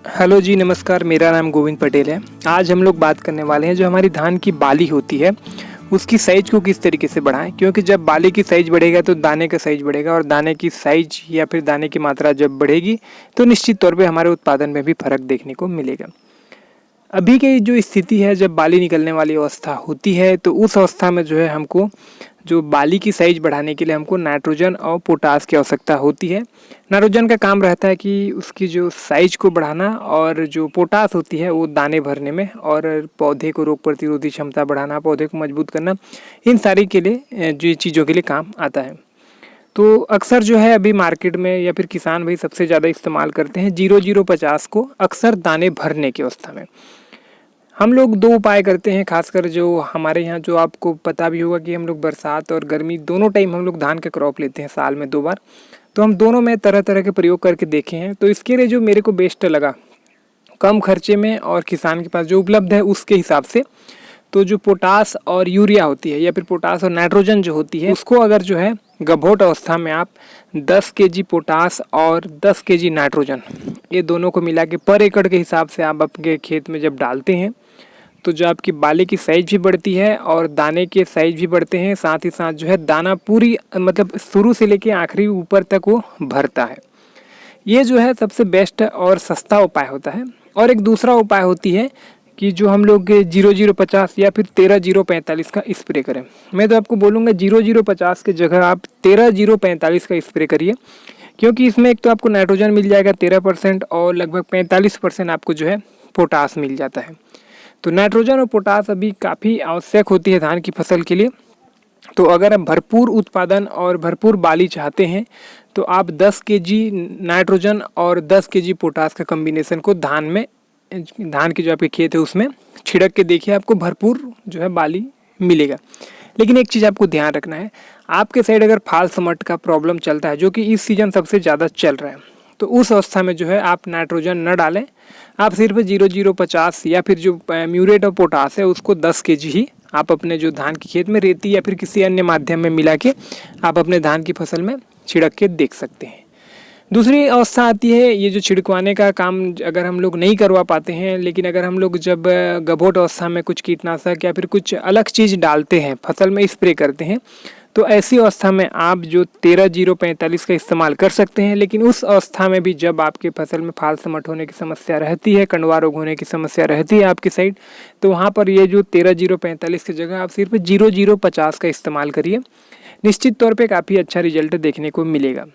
Hello जी, नमस्कार। मेरा नाम गोविंद पटेल है। आज हम लोग बात करने वाले हैं जो हमारी धान की बाली होती है उसकी साइज को किस तरीके से बढ़ाएं, क्योंकि जब बाली की साइज बढ़ेगा तो दाने का साइज बढ़ेगा और दाने की साइज या फिर दाने की मात्रा जब बढ़ेगी तो निश्चित तौर पे हमारे उत्पादन में भी फर्क देखने को मिलेगा। अभी की जो स्थिति है, जब बाली निकलने वाली अवस्था होती है तो उस अवस्था में जो है हमको जो बाली की साइज बढ़ाने के लिए हमको नाइट्रोजन और पोटास की आवश्यकता होती है। नाइट्रोजन का काम रहता है कि उसकी जो साइज को बढ़ाना और जो पोटास होती है वो दाने भरने में और पौधे को रोग प्रतिरोधी क्षमता बढ़ाना, पौधे को मजबूत करना, इन सारी के लिए जो चीज़ों के लिए काम आता है। तो अक्सर जो है अभी मार्केट में या फिर किसान भाई सबसे ज़्यादा इस्तेमाल करते हैं 0050 को अक्सर दाने भरने की अवस्था में। हम लोग दो उपाय करते हैं, खासकर जो हमारे यहाँ, जो आपको पता भी होगा कि हम लोग बरसात और गर्मी दोनों टाइम हम लोग धान का क्रॉप लेते हैं साल में 2 बार। तो हम दोनों में तरह तरह के प्रयोग करके देखे हैं। तो इसके लिए जो मेरे को बेस्ट लगा कम खर्चे में और किसान के पास जो उपलब्ध है उसके हिसाब से, तो जो पोटास और यूरिया होती है या फिर पोटास और नाइट्रोजन जो होती है उसको अगर जो है गभोट अवस्था में आप 10 केजी पोटास और 10 केजी नाइट्रोजन ये दोनों को मिला के पर एकड़ के हिसाब से आप अपने खेत में जब डालते हैं तो जो आपकी बाली की साइज भी बढ़ती है और दाने के साइज भी बढ़ते हैं। साथ ही साथ जो है दाना पूरी मतलब शुरू से लेके आखिरी ऊपर तक वो भरता है। ये जो है सबसे बेस्ट और सस्ता उपाय होता है। और एक दूसरा उपाय होती है कि जो हम लोग 0050 या फिर 13045 का स्प्रे करें। मैं तो आपको बोलूँगा 0050 के जगह आप 13045 का स्प्रे करिए, क्योंकि इसमें एक तो आपको नाइट्रोजन मिल जाएगा 13% और लगभग 45% आपको जो है पोटास मिल जाता है। तो नाइट्रोजन और पोटास अभी काफ़ी आवश्यक होती है धान की फसल के लिए। तो अगर आप भरपूर उत्पादन और भरपूर बाली चाहते हैं तो आप 10 केजी नाइट्रोजन और 10 केजी पोटास का कम्बिनेशन को धान की जो आपके खेत है उसमें छिड़क के देखिए, आपको भरपूर जो है बाली मिलेगा। लेकिन एक चीज़ आपको ध्यान रखना है, आपके साइड अगर फाल समट का प्रॉब्लम चलता है जो कि इस सीज़न सबसे ज़्यादा चल रहा है, तो उस अवस्था में जो है आप नाइट्रोजन न डालें। आप सिर्फ 0050 या फिर जो म्यूरेट और पोटास है उसको 10 केजी ही आप अपने जो धान के खेत में रेती या फिर किसी अन्य माध्यम में मिला के आप अपने धान की फसल में छिड़क के देख सकते हैं। दूसरी अवस्था आती है ये जो छिड़कवाने का काम अगर हम लोग नहीं करवा पाते हैं, लेकिन अगर हम लोग जब गभोट अवस्था में कुछ कीटनाशक या फिर कुछ अलग चीज़ डालते हैं, फसल में स्प्रे करते हैं, तो ऐसी अवस्था में आप जो 13045 का इस्तेमाल कर सकते हैं। लेकिन उस अवस्था में भी जब आपके फसल में फाल समट होने की समस्या रहती है, कंडवा रोग होने की समस्या रहती है आपकी साइड, तो वहाँ पर ये जो 13045 की जगह आप सिर्फ 0050 का इस्तेमाल करिए। निश्चित तौर पे काफ़ी अच्छा रिजल्ट देखने को मिलेगा।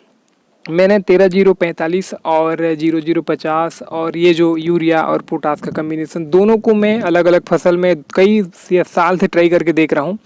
मैंने 13045 और 0050 और ये जो यूरिया और पोटास का कम्बिनेशन दोनों को मैं अलग अलग फसल में कई साल से ट्राई करके देख रहा हूँ।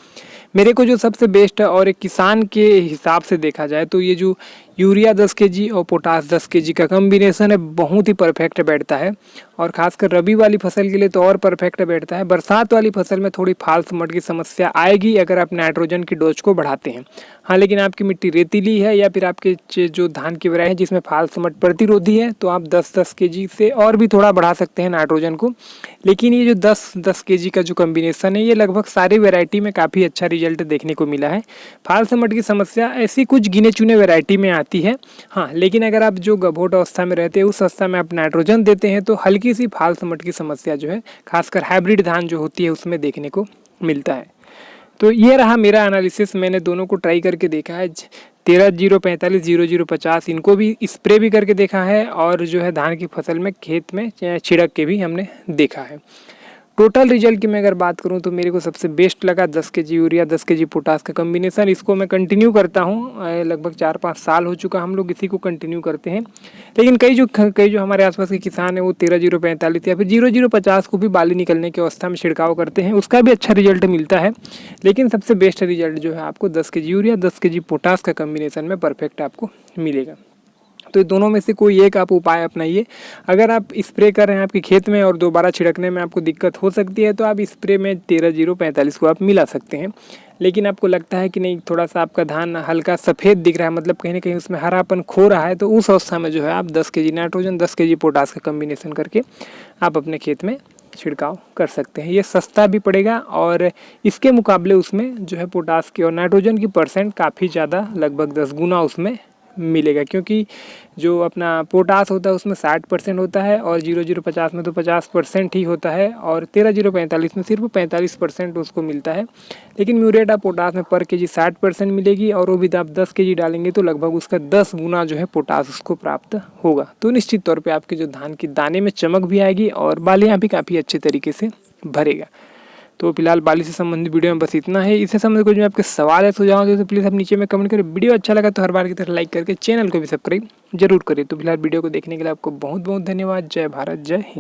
मेरे को जो सबसे बेस्ट है और एक किसान के हिसाब से देखा जाए तो ये जो यूरिया 10 केजी और पोटास 10 केजी का कम्बिनेशन है बहुत ही परफेक्ट बैठता है। और ख़ासकर रबी वाली फसल के लिए तो और परफेक्ट बैठता है। बरसात वाली फसल में थोड़ी फाल समट की समस्या आएगी अगर आप नाइट्रोजन की डोज को बढ़ाते हैं। हाँ, लेकिन आपकी मिट्टी रेतीली है या फिर आपके जो धान की वैरायटी है जिसमें फाल समट प्रतिरोधी है तो आप 10-10 केजी से और भी थोड़ा बढ़ा सकते हैं नाइट्रोजन को। लेकिन ये जो 10-10 केजी का जो कम्बिनेशन है ये लगभग सारी वैरायटी में काफ़ी अच्छा रिजल्ट देखने को मिला है। फाल समट की समस्या ऐसी कुछ गिने चुने वैरायटी में आती है। हाँ, लेकिन अगर आप जो गभोट अवस्था में रहते हैं उस अवस्था में आप नाइट्रोजन देते हैं तो हल्की सी फाल समट की समस्या जो है खासकर हाइब्रिड धान जो होती है उसमें देखने को मिलता है। तो ये रहा मेरा एनालिसिस। मैंने दोनों को ट्राई करके देखा है, 13045 0050 इनको भी स्प्रे भी करके देखा है और जो है धान की फसल में खेत में छिड़क के भी हमने देखा है। टोटल रिजल्ट की मैं अगर बात करूं तो मेरे को सबसे बेस्ट लगा 10 केजी यूरिया 10 केजी पोटास का कम्बिनेशन। इसको मैं कंटिन्यू करता हूं, लगभग 4-5 साल हो चुका हम लोग इसी को कंटिन्यू करते हैं। लेकिन कई जो हमारे आसपास के किसान हैं वो 13045 या फिर 0050 को भी बाली निकलने की अवस्था में छिड़काव करते हैं, उसका भी अच्छा रिजल्ट मिलता है। लेकिन सबसे बेस्ट रिजल्ट जो है आपको 10 केजी यूरिया 10 केजी पोटास का कम्बिनेशन में परफेक्ट आपको मिलेगा। तो दोनों में से कोई एक आप उपाय अपनाइए। अगर आप स्प्रे कर रहे हैं आपके खेत में और दोबारा छिड़कने में आपको दिक्कत हो सकती है तो आप स्प्रे में 13045 को आप मिला सकते हैं। लेकिन आपको लगता है कि नहीं, थोड़ा सा आपका धान हल्का सफ़ेद दिख रहा है, मतलब कहीं ना कहीं उसमें हरापन खो रहा है, तो उस अवस्था में जो है आप 10 केजी नाइट्रोजन 10 केजी पोटास का कम्बिनेशन करके आप अपने खेत में छिड़काव कर सकते हैं। ये सस्ता भी पड़ेगा और इसके मुकाबले उसमें जो है पोटास की और नाइट्रोजन की परसेंट काफ़ी ज़्यादा लगभग 10 गुना उसमें मिलेगा, क्योंकि जो अपना पोटास होता है उसमें 60% होता है और 0050 में तो 50% ही होता है और 13045 में सिर्फ 45% उसको मिलता है। लेकिन म्यूरेट ऑफ पोटास में पर केजी 60% मिलेगी और वो भी आप 10 केजी डालेंगे तो लगभग उसका 10 गुना जो है पोटास उसको प्राप्त होगा। तो निश्चित तौर पर आपके जो धान की दाने में चमक भी आएगी और बालियाँ भी काफ़ी अच्छे तरीके से भरेगा। तो फिलहाल बाली से संबंधित वीडियो में बस इतना है। इससे संबंधित कुछ आपके सवाल है सुझाव है तो प्लीज़ आप नीचे में कमेंट करें। वीडियो अच्छा लगा तो हर बार की तरह लाइक करके चैनल को भी सब्सक्राइब जरूर करें। तो फिलहाल वीडियो को देखने के लिए आपको बहुत बहुत धन्यवाद। जय भारत, जय हिंद।